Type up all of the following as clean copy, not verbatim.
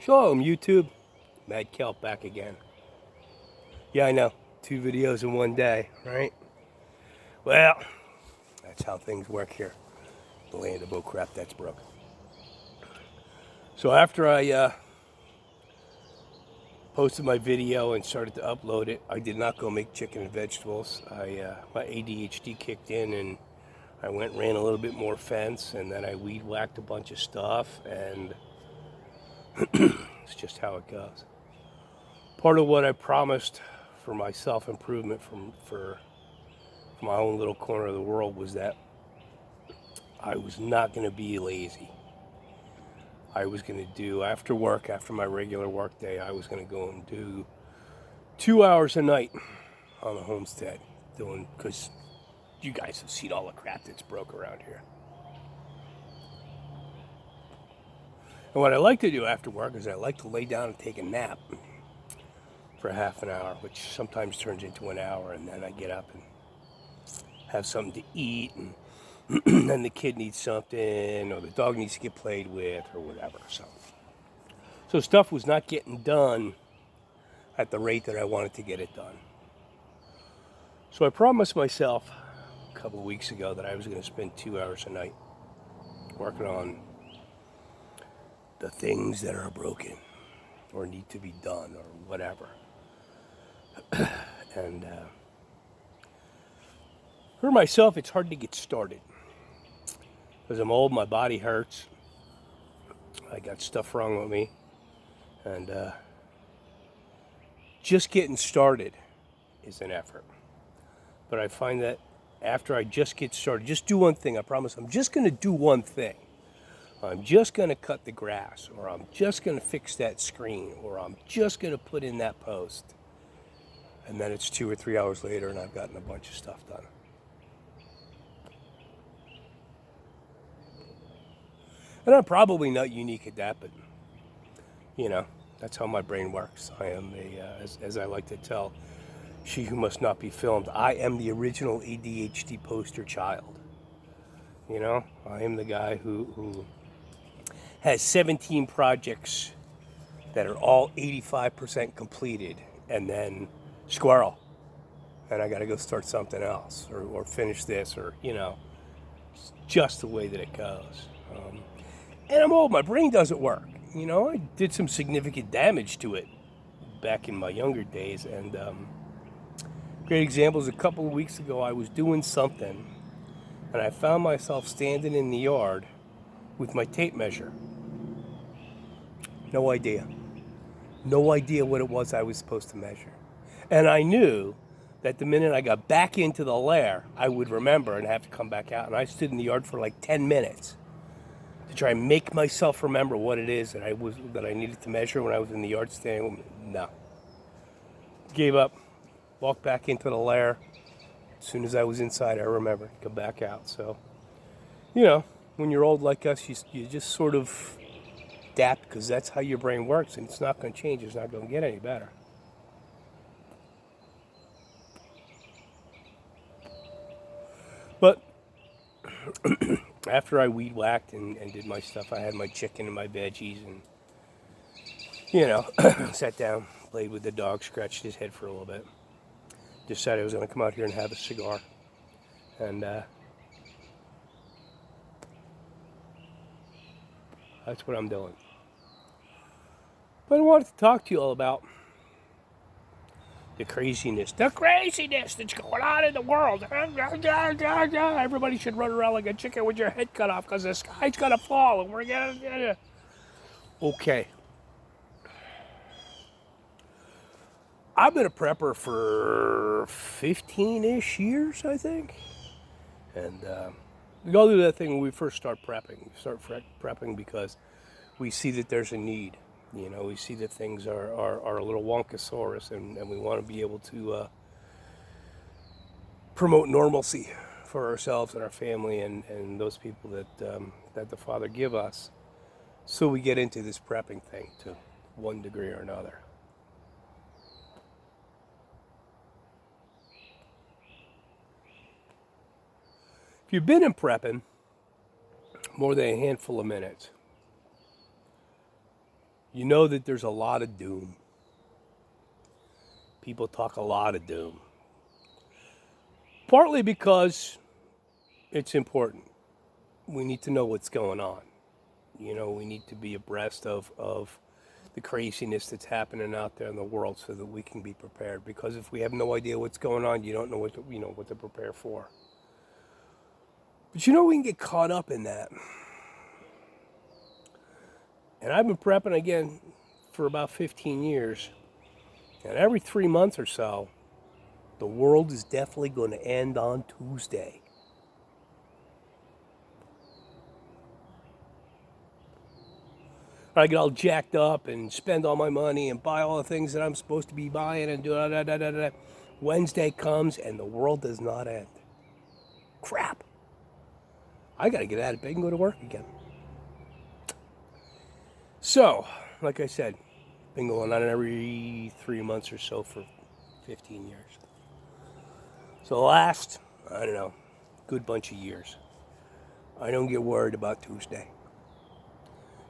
Shalom, YouTube. Mad Kelp back again. Yeah, I know. 2 videos in one day, right? Well, that's how things work here. The land of crap that's broke. So after I posted my video and started to upload it, I did not go make chicken and vegetables. My ADHD kicked in and I went ran a little bit more fence, and then I weed whacked a bunch of stuff, and it's just how it goes. Part of what I promised for my self-improvement for my own little corner of the world was that I was not going to be lazy. I was going to do, after work, after my regular work day, I was going to go and do 2 hours a night on the homestead, because you guys have seen all the crap that's broke around here. And what I like to do after work is I like to lay down and take a nap for half an hour, which sometimes turns into an hour, and then I get up and have something to eat, and then the kid needs something, or the dog needs to get played with, or whatever. So stuff was not getting done at the rate that I wanted to get it done. So I promised myself a couple of weeks ago that I was going to spend 2 hours a night working on the things that are broken or need to be done or whatever. And for myself, it's hard to get started because I'm old, my body hurts, I got stuff wrong with me, and just getting started is an effort. But I find that after I just get started, just do one thing. I promise I'm just going to do one thing. I'm just going to cut the grass, or I'm just going to fix that screen, or I'm just going to put in that post. And then it's 2 or 3 hours later and I've gotten a bunch of stuff done. And I'm probably not unique at that, but that's how my brain works. I am as I like to tell she who must not be filmed, I am the original ADHD poster child. I am the guy who has 17 projects that are all 85% completed, and then squirrel, and I got to go start something else, or finish this, or it's just the way that it goes. And I'm old, my brain doesn't work. I did some significant damage to it back in my younger days, and great example is a couple of weeks ago I was doing something, and I found myself standing in the yard with my tape measure. No idea what it was I was supposed to measure. And I knew that the minute I got back into the lair, I would remember and have to come back out. And I stood in the yard for like 10 minutes to try and make myself remember what it is that I needed to measure when I was in the yard standing. No. Gave up. Walked back into the lair. As soon as I was inside, I remembered. Come back out. So, when you're old like us, you just sort of adapt, because that's how your brain works, and it's not going to change. It's not going to get any better. But after I weed whacked and did my stuff, I had my chicken and my veggies, and sat down, played with the dog, scratched his head for a little bit. Decided I was going to come out here and have a cigar, and that's what I'm doing. But I wanted to talk to you all about the craziness that's going on in the world. Everybody should run around like a chicken with your head cut off because the sky's going to fall and we're going to... Okay. I've been a prepper for 15-ish years, I think. And we all do that thing when we first start prepping. We start prepping because we see that there's a need. We see that things are a little wonkosaurus, and we want to be able to promote normalcy for ourselves and our family and those people that the Father give us. So we get into this prepping thing to one degree or another. If you've been in prepping more than a handful of minutes, you know that there's a lot of doom. People talk a lot of doom. Partly because it's important. We need to know what's going on. You know, we need to be abreast of the craziness that's happening out there in the world so that we can be prepared. Because if we have no idea what's going on, you don't know what to prepare for. But you know, we can get caught up in that. And I've been prepping again for about 15 years. And every 3 months or so, the world is definitely going to end on Tuesday. I get all jacked up and spend all my money and buy all the things that I'm supposed to be buying and do da da da da da. Wednesday comes and the world does not end. Crap. I got to get out of bed and go to work again. So, like I said, been going on every 3 months or so for 15 years. So the last, I don't know, good bunch of years, I don't get worried about Tuesday.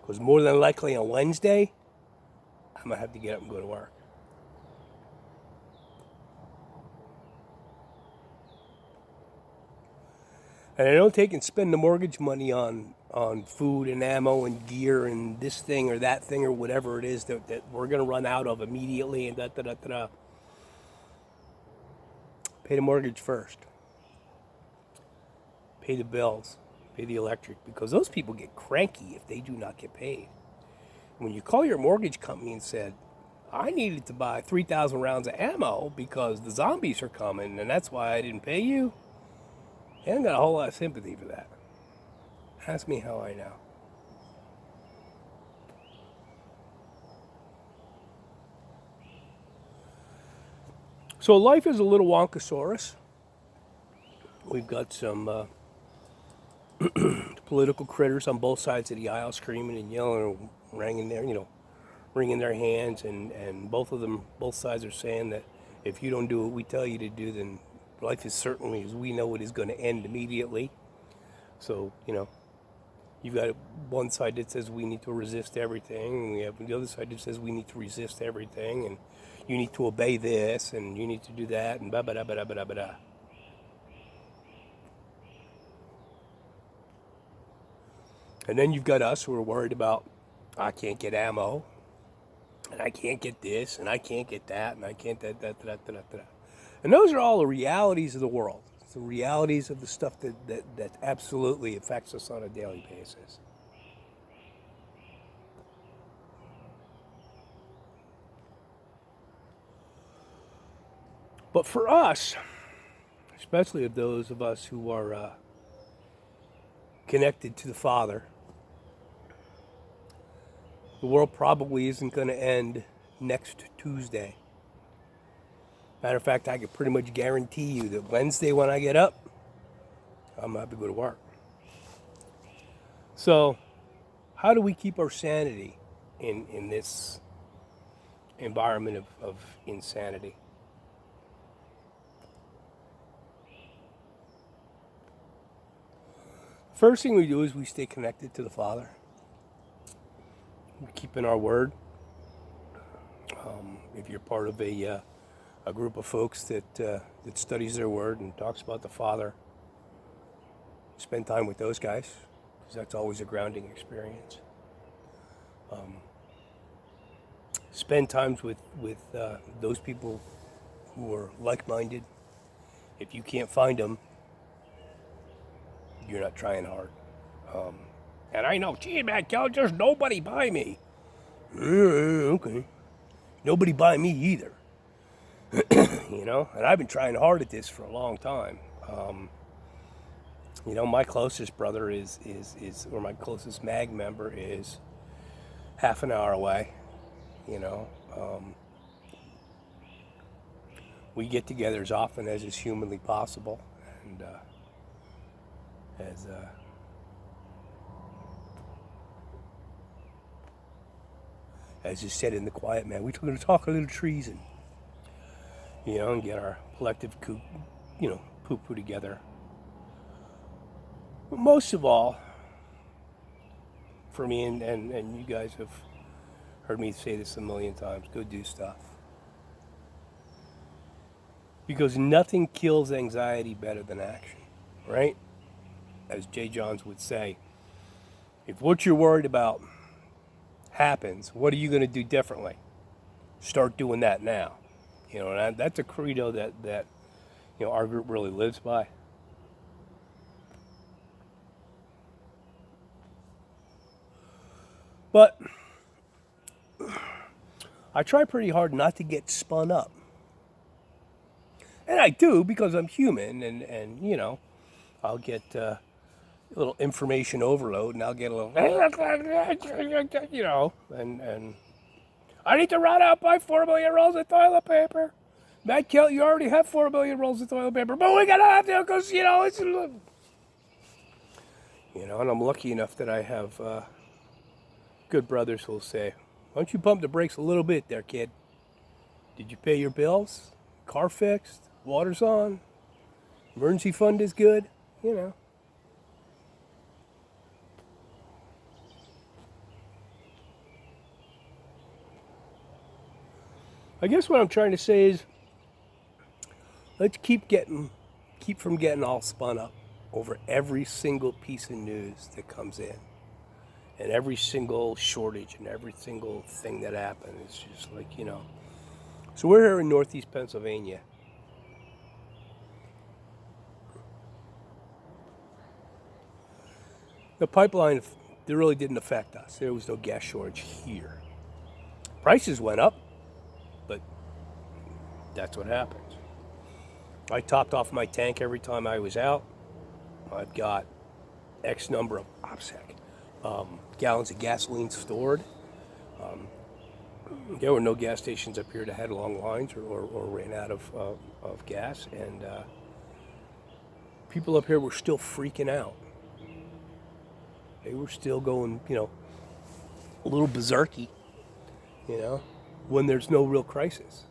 Because more than likely on Wednesday, I'm going to have to get up and go to work. And I don't take and spend the mortgage money on food and ammo and gear and this thing or that thing or whatever it is that we're going to run out of immediately and da da da da da. Pay the mortgage first. Pay the bills. Pay the electric. Because those people get cranky if they do not get paid. When you call your mortgage company and said, I needed to buy 3,000 rounds of ammo because the zombies are coming and that's why I didn't pay you, I haven't got a whole lot of sympathy for that. Ask me how I know. So life is a little wonkosaurus. We've got some political critters on both sides of the aisle screaming and yelling and wringing their hands, and both sides are saying that if you don't do what we tell you to do, then life is certainly, as we know it, is going to end immediately. So, you've got one side that says we need to resist everything, and we have the other side that says we need to resist everything, and you need to obey this, and you need to do that, and ba-ba-da-ba-da-ba-da-ba-da. And then you've got us who are worried about, I can't get ammo, and I can't get this, and I can't get that, and I can't that. And those are all the realities of the world. It's the realities of the stuff that absolutely affects us on a daily basis. But for us, especially of those of us who are connected to the Father, the world probably isn't going to end next Tuesday. Matter of fact, I can pretty much guarantee you that Wednesday when I get up, I'm going to have to go to work. So, how do we keep our sanity in this environment of insanity? First thing we do is we stay connected to the Father. We keep in our word. If you're part of a group of folks that studies their word and talks about the Father, spend time with those guys, because that's always a grounding experience. Spend times with those people who are like-minded. If you can't find them, you're not trying hard. And I know, gee, man, there's nobody by me. Okay. Nobody by me either. And I've been trying hard at this for a long time. My closest brother or my closest MAG member is half an hour away. We get together as often as is humanly possible, and as is said in The Quiet Man, we're going to talk a little treason, and get our collective poo-poo together. But most of all, for me, and you guys have Heard me say this a million times. Go do stuff. Because nothing kills anxiety better than action, right? As Jay Johns would say, if what you're worried about happens, what are you going to do differently? Start doing that now. You know, and that's a credo that our group really lives by. But I try pretty hard not to get spun up. And I do because I'm human and I'll get a little information overload and I'll get a little, and I need to run out buy 4 million rolls of toilet paper. Matt Kelly, you already have 4 million rolls of toilet paper, but we gotta have to because, it's, and I'm lucky enough that I have good brothers who'll say, why don't you pump the brakes a little bit there, kid? Did you pay your bills? Car fixed? Water's on? Emergency fund is good? I guess what I'm trying to say is, let's keep from getting all spun up over every single piece of news that comes in. And every single shortage and every single thing that happened. It's just like, So we're here in Northeast Pennsylvania. The pipeline, it really didn't affect us. There was no gas shortage here. Prices went up, but that's what happens. I topped off my tank every time I was out. I've got X number of gallons of gasoline stored. There were no gas stations up here that had long lines or ran out of gas, and people up here were still freaking out. They were still going, a little berserky, when there's no real crisis.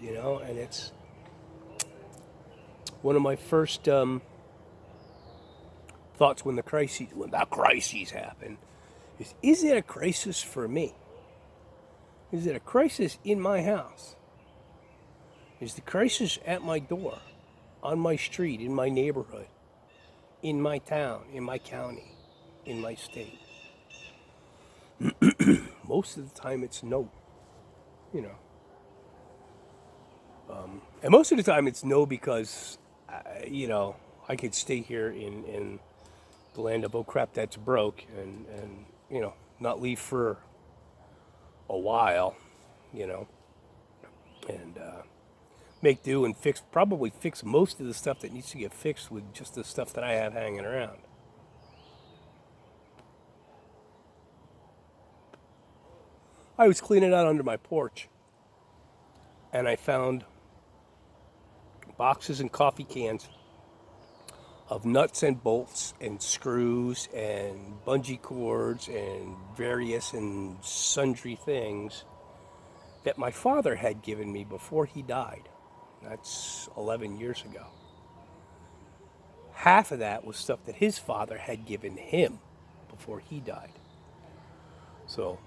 And it's one of my first thoughts when the crises happen is it a crisis for me? Is it a crisis in my house? Is the crisis at my door, on my street, in my neighborhood, in my town, in my county, in my state? Most of the time it's no, and most of the time it's no because, I could stay here in the land of, oh crap, that's broke, and not leave for a while, and make do and probably fix most of the stuff that needs to get fixed with just the stuff that I have hanging around. I was cleaning out under my porch, and I found boxes and coffee cans of nuts and bolts and screws and bungee cords and various and sundry things that my father had given me before he died. That's 11 years ago. Half of that was stuff that his father had given him before he died. So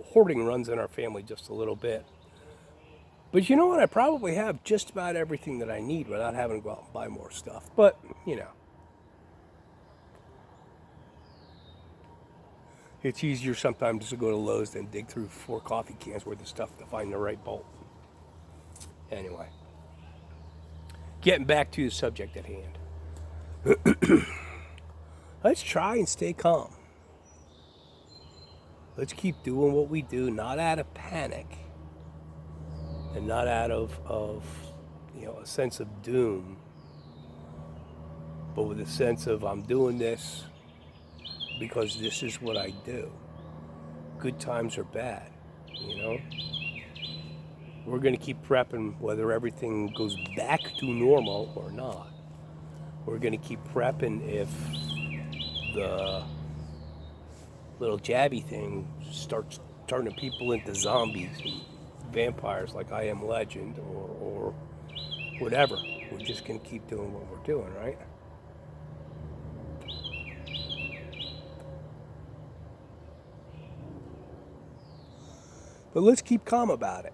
hoarding runs in our family just a little bit. But you know what? I probably have just about everything that I need without having to go out and buy more stuff. But, it's easier sometimes to go to Lowe's than dig through 4 coffee cans worth of stuff to find the right bolt. Anyway, getting back to the subject at hand. Let's try and stay calm. Let's keep doing what we do, not out of panic and not out of a sense of doom, but with a sense of I'm doing this because this is what I do. Good times or bad, We're going to keep prepping whether everything goes back to normal or not. We're going to keep prepping if the little jabby thing starts turning people into zombies and vampires like I Am Legend or whatever. We're just going to keep doing what we're doing, right? But let's keep calm about it.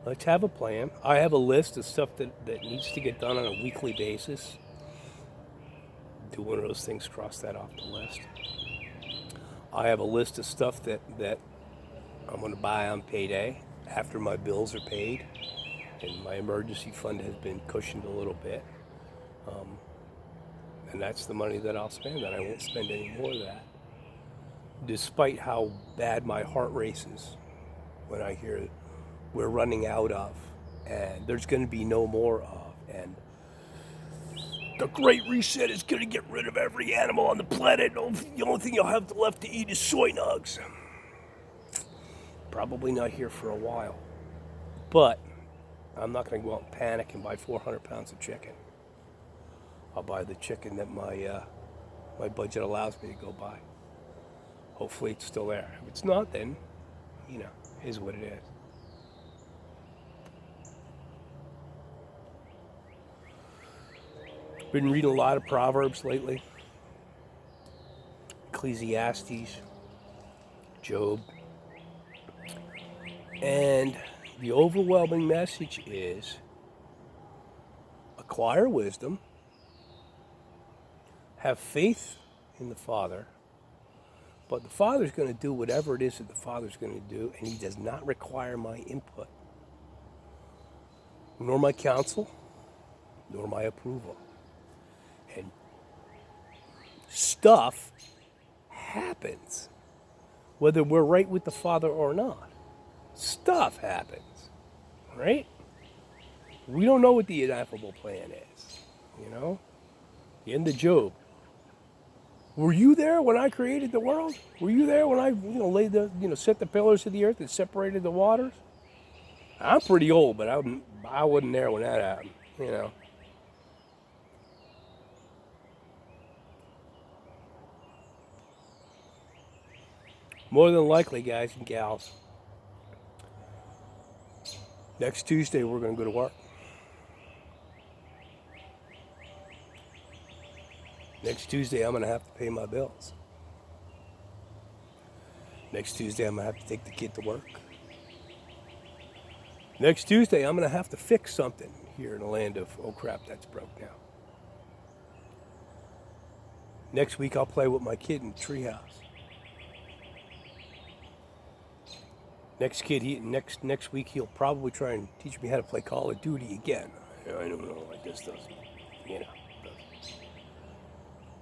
Let's have a plan. I have a list of stuff that needs to get done on a weekly basis. Do one of those things, cross that off the list. I have a list of stuff that I'm going to buy on payday after my bills are paid and my emergency fund has been cushioned a little bit. And that's the money that I'll spend, and I won't spend any more of that. Despite how bad my heart races when I hear we're running out of, and there's going to be no more of, and the Great Reset is going to get rid of every animal on the planet. The only thing you'll have left to eat is soy nugs. Probably not here for a while. But I'm not going to go out and panic and buy 400 pounds of chicken. I'll buy the chicken that my budget allows me to go buy. Hopefully it's still there. If it's not, then, is what it is. Been reading a lot of Proverbs lately. Ecclesiastes, Job. And the overwhelming message is acquire wisdom, have faith in the Father, but the Father's going to do whatever it is that the Father's going to do, and He does not require my input, nor my counsel, nor my approval. And stuff happens, whether we're right with the Father or not. Stuff happens, right? We don't know what the ineffable plan is, The end of Job. Were you there when I created the world? Were you there when I, laid set the pillars of the earth and separated the waters? I'm pretty old, but I wasn't there when that happened, More than likely, guys and gals, next Tuesday we're going to go to work. Next Tuesday I'm going to have to pay my bills. Next Tuesday I'm going to have to take the kid to work. Next Tuesday I'm going to have to fix something here in the land of, oh crap, that's broke now. Next week I'll play with my kid in the treehouse. Next week he'll probably try and teach me how to play Call of Duty again. I don't know, I just doesn't,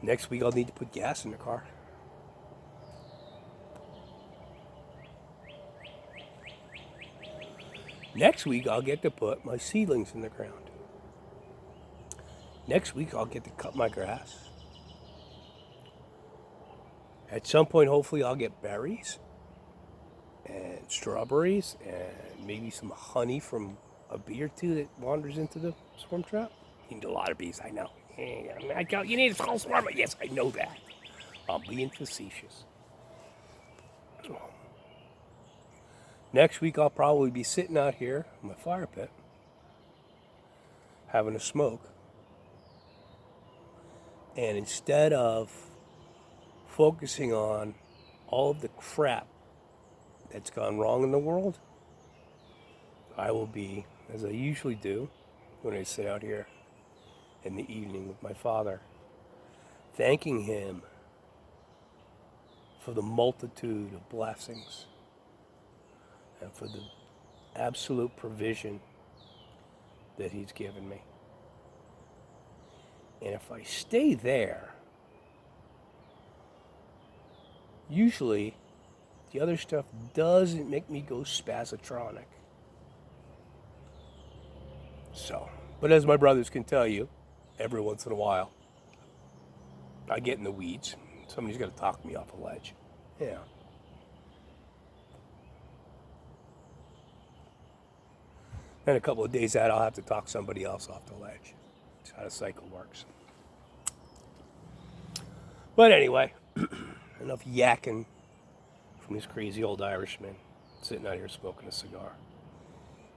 Next week I'll need to put gas in the car. Next week I'll get to put my seedlings in the ground. Next week I'll get to cut my grass. At some point hopefully I'll get berries and strawberries and maybe some honey from a bee or two that wanders into the swarm trap. You need a lot of bees, I know. You need a whole swarm. Yes, I know that. I'm being facetious. Next week I'll probably be sitting out here in my fire pit having a smoke. And instead of focusing on all of the crap that's gone wrong in the world, I will be, as I usually do when I sit out here in the evening with my father, thanking him for the multitude of blessings and for the absolute provision that he's given me. And if I stay there, usually the other stuff doesn't make me go spasatronic. So, but as my brothers can tell you, every once in a while, I get in the weeds. Somebody's got to talk me off a ledge. Yeah. And a couple of days out, I'll have to talk somebody else off the ledge. That's how the cycle works. But anyway, enough yakking from this crazy old Irishman sitting out here smoking a cigar,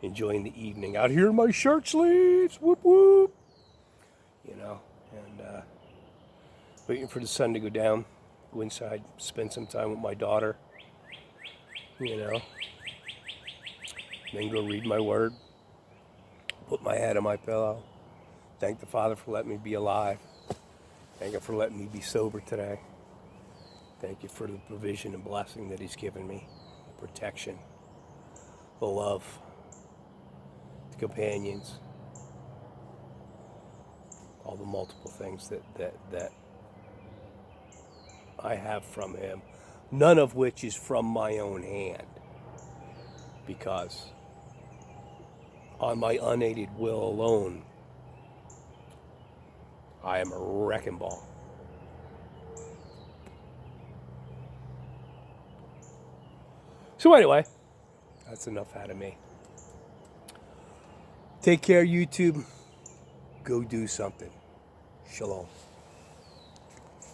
enjoying the evening out here in my shirt sleeves. Whoop whoop. And waiting for the sun to go down, go inside, spend some time with my daughter, you know, then go read my word, put my head on my pillow, thank the Father for letting me be alive, thank Him for letting me be sober today, thank you for the provision and blessing that He's given me, the protection, the love, the companions, all the multiple things that I have from Him, none of which is from my own hand, because on my unaided will alone, I am a wrecking ball. So anyway, that's enough out of me. Take care, YouTube. Go do something. Shalom.